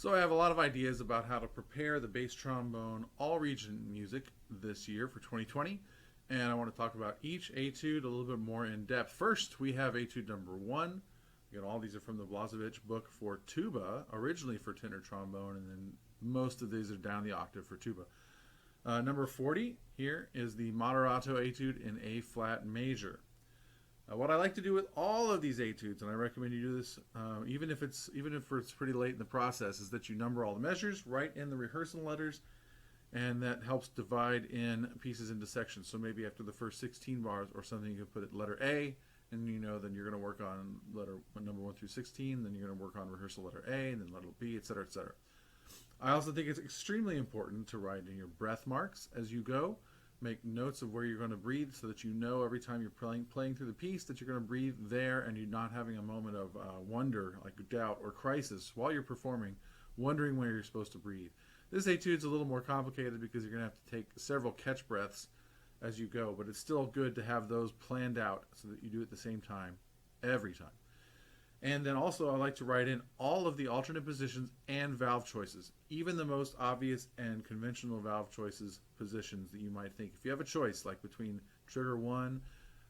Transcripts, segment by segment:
So I have a lot of ideas about how to prepare the bass trombone all region music this year for 2020. And I want to talk about each etude a little bit more in depth. First, we have etude number 1. Again, all these are from the Blazevich book for tuba, originally for tenor trombone, and then most of these are down the octave for tuba. Number 40 here is the Moderato etude in A flat major. What I like to do with all of these etudes, and I recommend you do this even if it's pretty late in the process, is that you number all the measures, write in the rehearsal letters, and that helps divide in pieces into sections. So maybe after the first 16 bars or something, you can put it letter A, and then you're going to work on letter number 1 through 16, then you're going to work on rehearsal letter A, and then letter B, etc., etc. I also think it's extremely important to write in your breath marks as you go. Make notes of where you're going to breathe so that you know every time you're playing through the piece that you're going to breathe there, and you're not having a moment of wonder, like doubt or crisis while you're performing, wondering where you're supposed to breathe. This etude is a little more complicated because you're going to have to take several catch breaths as you go, but it's still good to have those planned out so that you do it at the same time every time. And then also I like to write in all of the alternate positions and valve choices, even the most obvious and conventional valve choices positions that you might think. If you have a choice like between trigger 1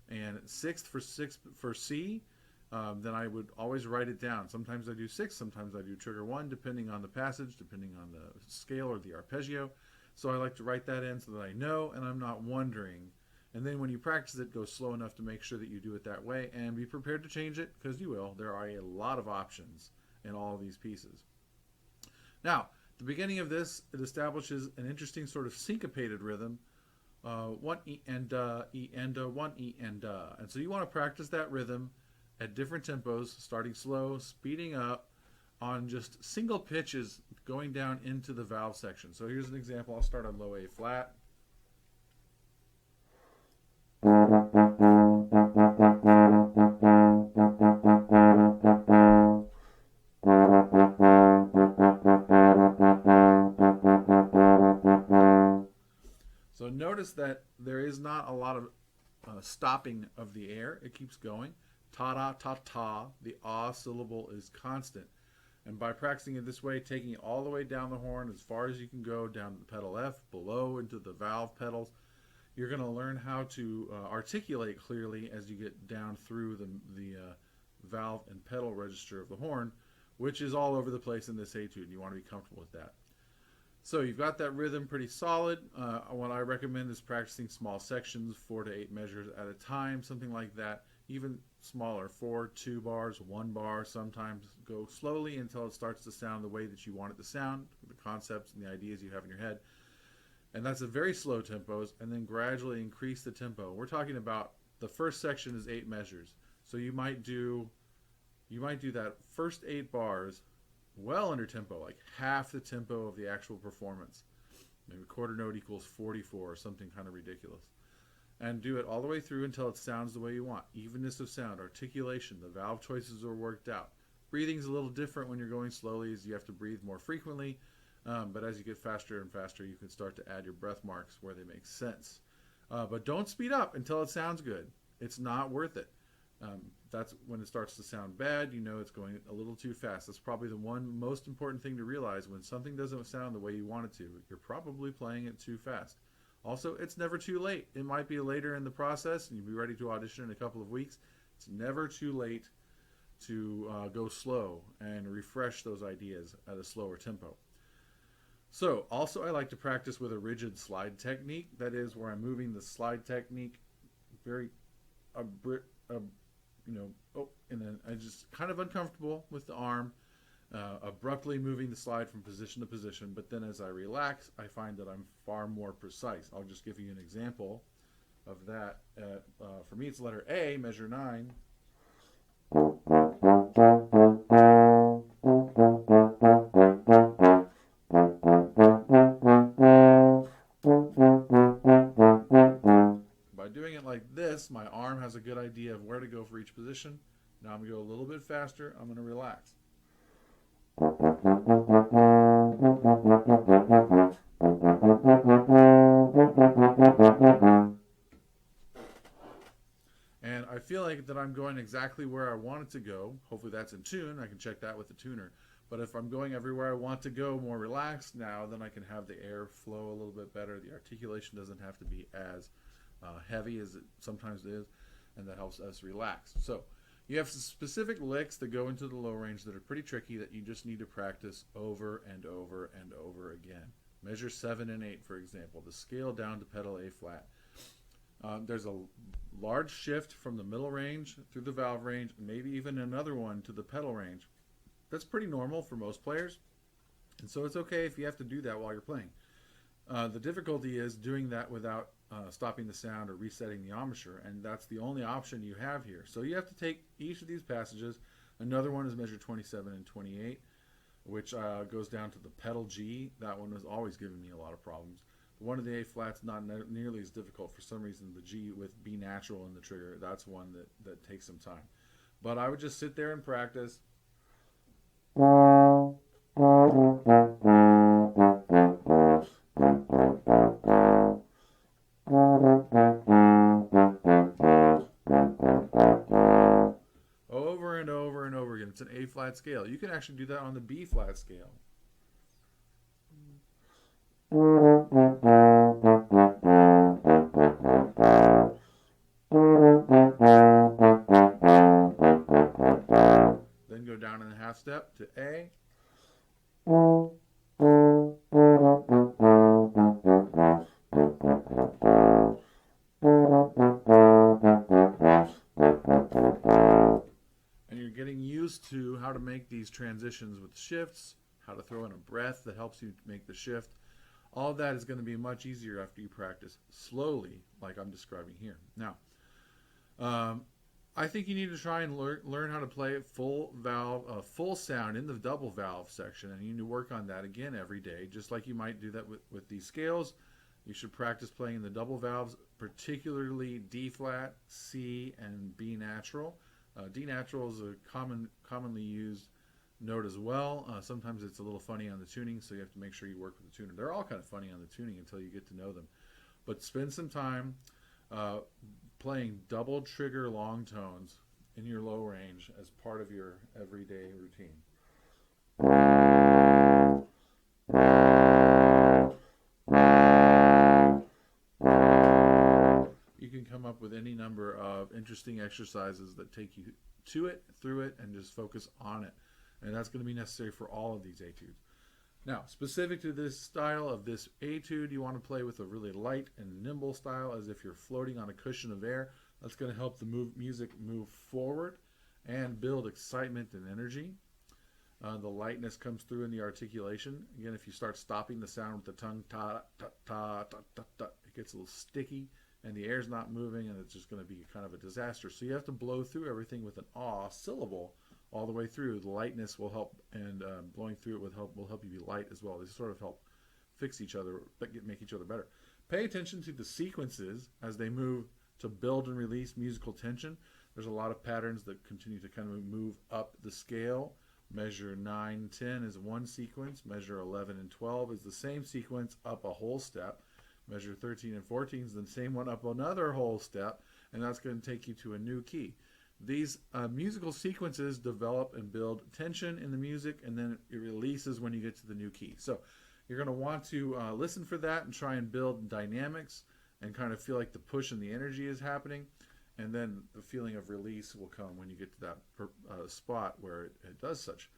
and 6th for C, then I would always write it down. Sometimes I do 6, sometimes I do trigger 1, depending on the passage, depending on the scale or the arpeggio. So I like to write that in so that I know and I'm not wondering. And then when you practice it, go slow enough to make sure that you do it that way, and be prepared to change it, because you will. There are a lot of options in all of these pieces. Now, the beginning of this, it establishes an interesting sort of syncopated rhythm, 1 E and E and 1 E and. And so you want to practice that rhythm at different tempos, starting slow, speeding up, on just single pitches going down into the valve section. So here's an example. I'll start on low A flat. So notice that there is not a lot of stopping of the air. It keeps going. Ta-da-ta-ta. The ah syllable is constant. And by practicing it this way, taking it all the way down the horn as far as you can go, down to the pedal F, below into the valve pedals, you're going to learn how to articulate clearly as you get down through the valve and pedal register of the horn, which is all over the place in this etude. You want to be comfortable with that. So you've got that rhythm pretty solid. What I recommend is practicing small sections, 4 to 8 measures at a time, something like that. Even smaller, 4, 2 bars, 1 bar. Sometimes go slowly until it starts to sound the way that you want it to sound, the concepts and the ideas you have in your head. And that's a very slow tempos, and then gradually increase the tempo. We're talking about the first section is 8 measures. So you might do that first 8 bars well under tempo, like half the tempo of the actual performance. Maybe quarter note equals 44 or something kind of ridiculous. And do it all the way through until it sounds the way you want. Evenness of sound, articulation, the valve choices are worked out. Breathing's a little different when you're going slowly, as you have to breathe more frequently. But as you get faster and faster, you can start to add your breath marks where they make sense. But don't speed up until it sounds good. It's not worth it. That's when it starts to sound bad. You know it's going a little too fast. That's probably the one most important thing to realize. When something doesn't sound the way you want it to, you're probably playing it too fast. Also, it's never too late. It might be later in the process, and you'll be ready to audition in a couple of weeks. It's never too late to go slow and refresh those ideas at a slower tempo. So, also I like to practice with a rigid slide technique. That is where I'm moving the slide technique very, and then I just kind of uncomfortable with the arm, abruptly moving the slide from position to position. But then as I relax, I find that I'm far more precise. I'll just give you an example of that. For me, it's letter A, measure 9. By doing it like this, my arm has a good idea of where to go for each position. Now I'm going to go a little bit faster. I'm going to relax. And I feel like that I'm going exactly where I want it to go. Hopefully that's in tune. I can check that with the tuner. But if I'm going everywhere I want to go more relaxed now, then I can have the air flow a little bit better. The articulation doesn't have to be as heavy as it sometimes is, and that helps us relax. So you have specific licks that go into the low range that are pretty tricky that you just need to practice over and over and over again. Measure 7 and 8, for example, the scale down to pedal A flat. There's a large shift from the middle range through the valve range, and maybe even another one to the pedal range. That's pretty normal for most players, and so it's okay if you have to do that while you're playing. The difficulty is doing that without stopping the sound or resetting the embouchure, and that's the only option you have here. So you have to take each of these passages. Another one is measure 27 and 28, which goes down to the pedal G. That one was always giving me a lot of problems. The one of the A flat's not nearly as difficult. For some reason, the G with B natural in the trigger, that's one that takes some time. But I would just sit there and practice. Over and over and over again. It's an A flat scale. You can actually do that on the B flat scale. Then go down in a half step to A. And you're getting used to how to make these transitions with shifts, how to throw in a breath that helps you make the shift. All of that is going to be much easier after you practice slowly, like I'm describing here. Now, I think you need to try and learn how to play full valve, full sound in the double valve section, and you need to work on that again every day, just like you might do that with these scales. You should practice playing in the double valves, particularly D flat, C, and B natural. D natural is a commonly used note as well. Sometimes it's a little funny on the tuning, so you have to make sure you work with the tuner. They're all kind of funny on the tuning until you get to know them. But spend some time playing double trigger long tones in your low range as part of your everyday routine. You can come up with any number of interesting exercises that take you to it, through it, and just focus on it. And that's going to be necessary for all of these etudes. Now, specific to this style of this etude, you want to play with a really light and nimble style, as if you're floating on a cushion of air. That's going to help the music move forward and build excitement and energy. The lightness comes through in the articulation. Again, if you start stopping the sound with the tongue, ta, ta, ta, ta, ta, ta, it gets a little sticky, and the air's not moving, and it's just going to be kind of a disaster. So you have to blow through everything with an ah syllable all the way through. The lightness will help, and blowing through it will help you be light as well. They sort of help fix each other, but make each other better. Pay attention to the sequences as they move to build and release musical tension. There's a lot of patterns that continue to kind of move up the scale. Measure 9, 10 is one sequence. Measure 11 and 12 is the same sequence up a whole step. Measure 13 and 14 is the same one up another whole step, and that's going to take you to a new key. These musical sequences develop and build tension in the music, and then it releases when you get to the new key. So you're going to want to listen for that and try and build dynamics and kind of feel like the push and the energy is happening, and then the feeling of release will come when you get to that spot where it does such.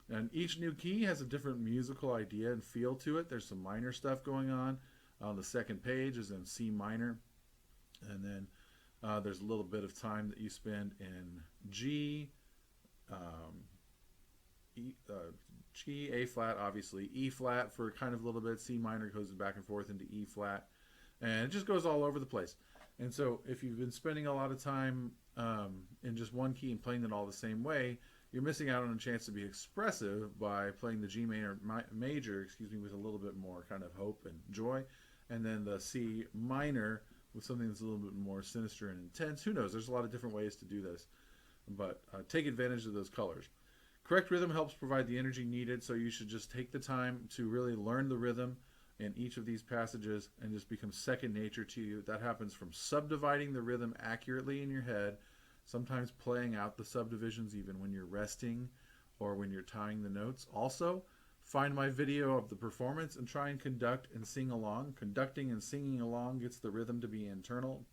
And each new key has a different musical idea and feel to it. There's some minor stuff going on. On the second page is in C minor, and then there's a little bit of time that you spend in G, G, A flat, obviously, E flat for kind of a little bit, C minor goes back and forth into E flat, and it just goes all over the place. And so if you've been spending a lot of time in just one key and playing it all the same way, you're missing out on a chance to be expressive by playing the G major, with a little bit more kind of hope and joy, and then the C minor with something that's a little bit more sinister and intense. Who knows? There's a lot of different ways to do this, but take advantage of those colors. Correct rhythm helps provide the energy needed, so you should just take the time to really learn the rhythm in each of these passages and just become second nature to you. That happens from subdividing the rhythm accurately in your head, sometimes playing out the subdivisions even when you're resting or when you're tying the notes. Also, find my video of the performance and try and conduct and sing along. Conducting and singing along gets the rhythm to be internal.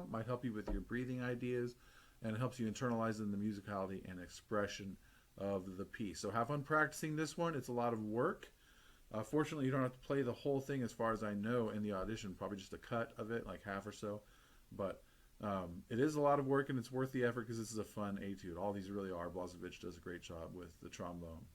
Might help you with your breathing ideas, and it helps you internalize in the musicality and expression of the piece. So have fun practicing this one. It's a lot of work. Fortunately, you don't have to play the whole thing as far as I know in the audition, probably just a cut of it, like half or so. But it is a lot of work, and it's worth the effort because this is a fun etude. All these really are. Blažević does a great job with the trombone.